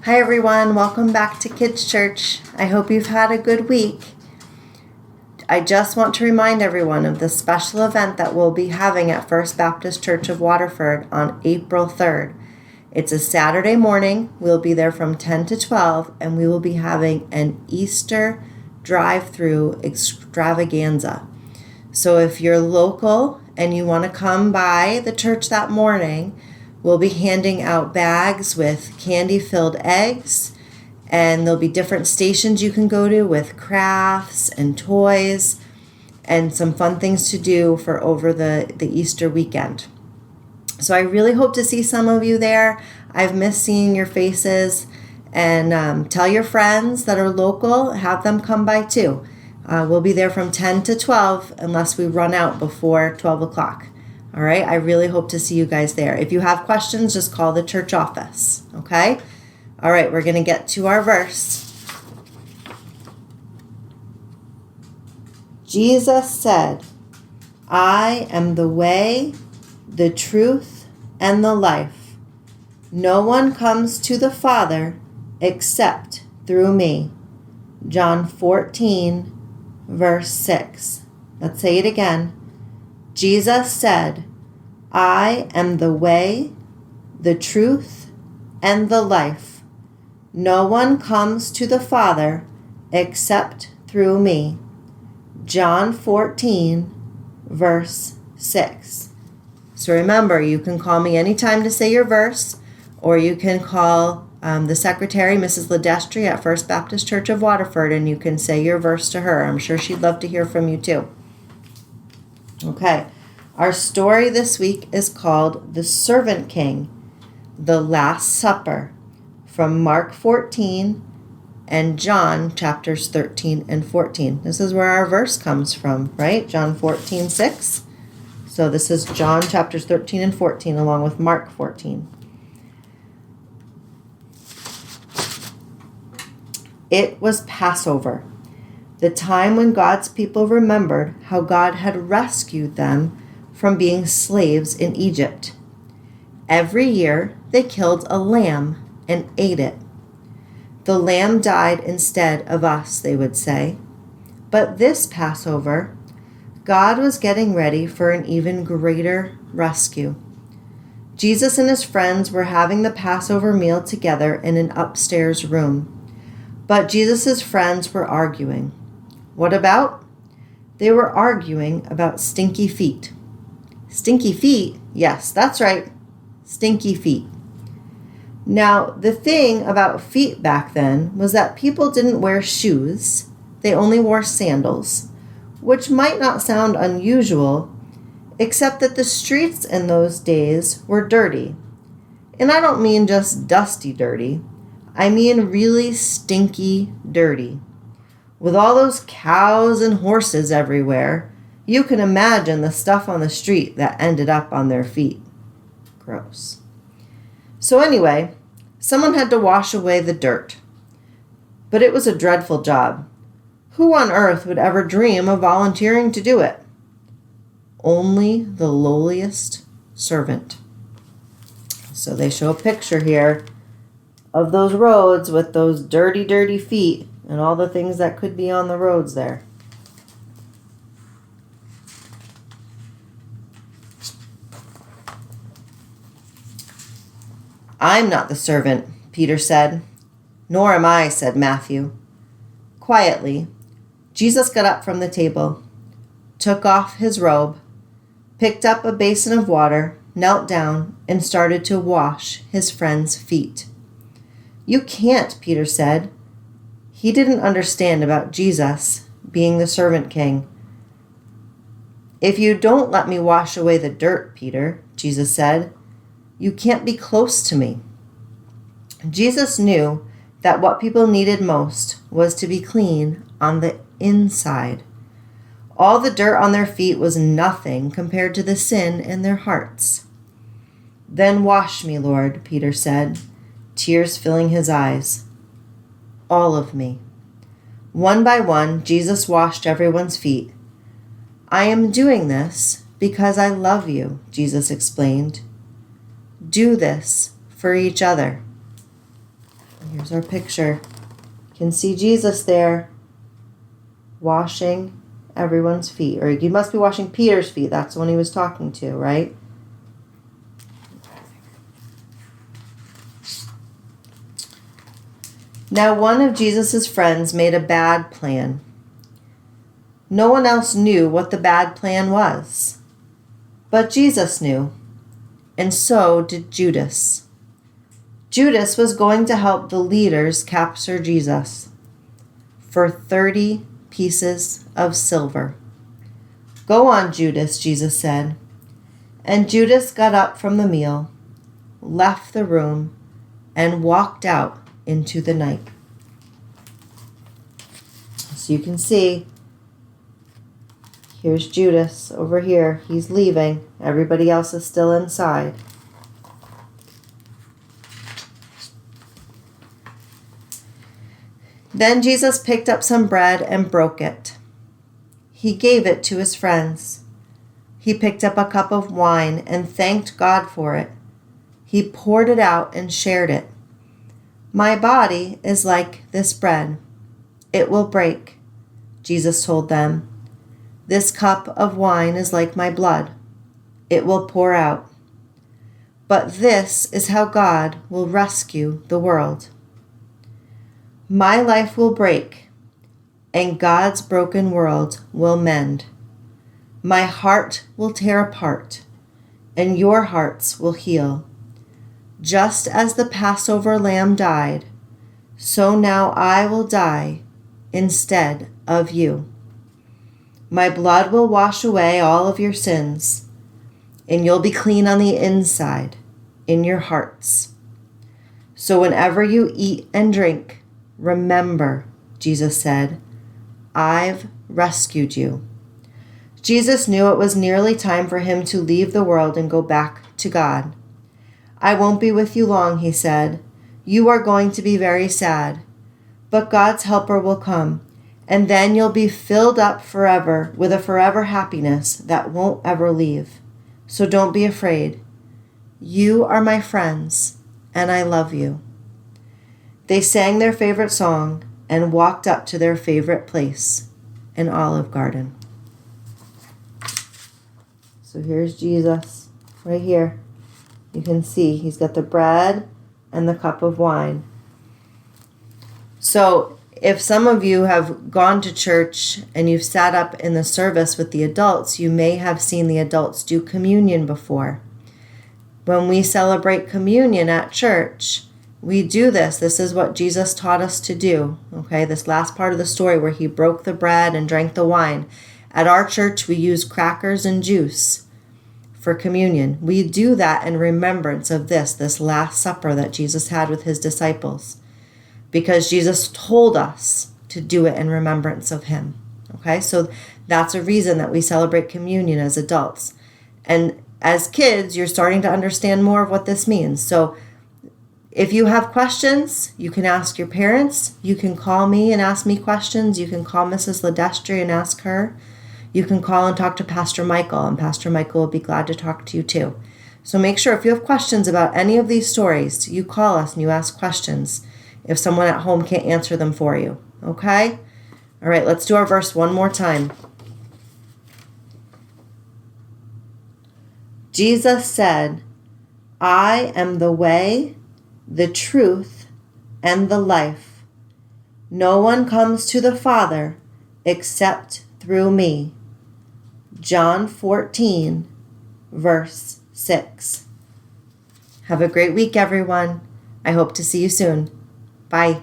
Hi everyone, welcome back to Kids Church. I hope you've had a good week. I just want to remind everyone of the special event that we'll be having at First Baptist Church of Waterford on April 3rd. It's a Saturday morning. We'll be there from 10 to 12 and we will be having an Easter drive-through extravaganza. So if you're local and you want to come by the church that morning, we'll be handing out bags with candy-filled eggs, and there'll be different stations you can go to with crafts and toys and some fun things to do for over the Easter weekend. So I really hope to see some of you there. I've missed seeing your faces, and tell your friends that are local, have them come by too. We'll be there from 10 to 12 unless we run out before 12 o'clock. All right, I really hope to see you guys there. If you have questions, just call the church office, okay? All right, we're going to get to our verse. Jesus said, I am the way, the truth, and the life. No one comes to the Father except through me. John 14, verse 6. Let's say it again. Jesus said, I am the way, the truth, and the life. No one comes to the Father except through me. John 14, verse 6. So remember, you can call me anytime to say your verse, or you can call the secretary, Mrs. Ledestri at First Baptist Church of Waterford, and you can say your verse to her. I'm sure she'd love to hear from you too. Okay, our story this week is called The Servant King, The Last Supper, from Mark 14 and John chapters 13 and 14. This is where our verse comes from, right? John 14, 6. So this is John chapters 13 and 14 along with Mark 14. It was Passover, the time when God's people remembered how God had rescued them from being slaves in Egypt. Every year, they killed a lamb and ate it. The lamb died instead of us, they would say. But this Passover, God was getting ready for an even greater rescue. Jesus and his friends were having the Passover meal together in an upstairs room. But Jesus' friends were arguing. What about? They were arguing about Stinky Feet. Stinky Feet? Yes, that's right. Stinky Feet. Now, the thing about feet back then was that people didn't wear shoes. They only wore sandals, which might not sound unusual, except that the streets in those days were dirty. And I don't mean just dusty dirty. I mean really stinky dirty. With all those cows and horses everywhere, you can imagine the stuff on the street that ended up on their feet. Gross. So anyway, someone had to wash away the dirt. But it was a dreadful job. Who on earth would ever dream of volunteering to do it? Only the lowliest servant. So they show a picture here of those roads with those dirty, dirty feet and all the things that could be on the roads there. I'm not the servant, Peter said. Nor am I, said Matthew. Quietly, Jesus got up from the table, took off his robe, picked up a basin of water, knelt down, and started to wash his friend's feet. You can't, Peter said. He didn't understand about Jesus being the servant king. If you don't let me wash away the dirt, Peter, Jesus said, you can't be close to me. Jesus knew that what people needed most was to be clean on the inside. All the dirt on their feet was nothing compared to the sin in their hearts. Then wash me, Lord, Peter said, tears filling his eyes. All of me. One by one, Jesus washed everyone's feet. I am doing this because I love you, Jesus explained. Do this for each other. Here's our picture. You can see Jesus there washing everyone's feet. Or he must be washing Peter's feet. That's the one he was talking to, right? Now one of Jesus' friends made a bad plan. No one else knew what the bad plan was. But Jesus knew, and so did Judas. Judas was going to help the leaders capture Jesus for 30 pieces of silver. Go on, Judas, Jesus said. And Judas got up from the meal, left the room, and walked out into the night. So you can see, here's Judas over here. He's leaving. Everybody else is still inside. Then Jesus picked up some bread and broke it. He gave it to his friends. He picked up a cup of wine and thanked God for it. He poured it out and shared it. My body is like this bread. It will break, Jesus told them. This cup of wine is like my blood. It will pour out. But this is how God will rescue the world. My life will break, and God's broken world will mend. My heart will tear apart, and your hearts will heal. Just as the Passover lamb died, so now I will die instead of you. My blood will wash away all of your sins, and you'll be clean on the inside, in your hearts. So whenever you eat and drink, remember, Jesus said, I've rescued you. Jesus knew it was nearly time for him to leave the world and go back to God. I won't be with you long, he said. You are going to be very sad, but God's helper will come, and then you'll be filled up forever with a forever happiness that won't ever leave. So don't be afraid. You are my friends, and I love you. They sang their favorite song and walked up to their favorite place, an olive garden. So here's Jesus right here. You can see he's got the bread and the cup of wine. So if some of you have gone to church and you've sat up in the service with the adults, you may have seen the adults do communion before. When we celebrate communion at church, we do this. This is what Jesus taught us to do. Okay, this last part of the story where he broke the bread and drank the wine. At our church, we use crackers and juice for communion. We do that in remembrance of this Last Supper that Jesus had with his disciples, because Jesus told us to do it in remembrance of him. Okay, so that's a reason that we celebrate communion as adults. And as kids, you're starting to understand more of what this means. So if you have questions, you can ask your parents. You can call me and ask me questions. You can call Mrs. Ledestri and ask her. You can call and talk to Pastor Michael, and Pastor Michael will be glad to talk to you too. So make sure if you have questions about any of these stories, you call us and you ask questions if someone at home can't answer them for you. Okay? All right, let's do our verse one more time. Jesus said, I am the way, the truth, and the life. No one comes to the Father except through me. John 14, verse 6. Have a great week, everyone. I hope to see you soon. Bye.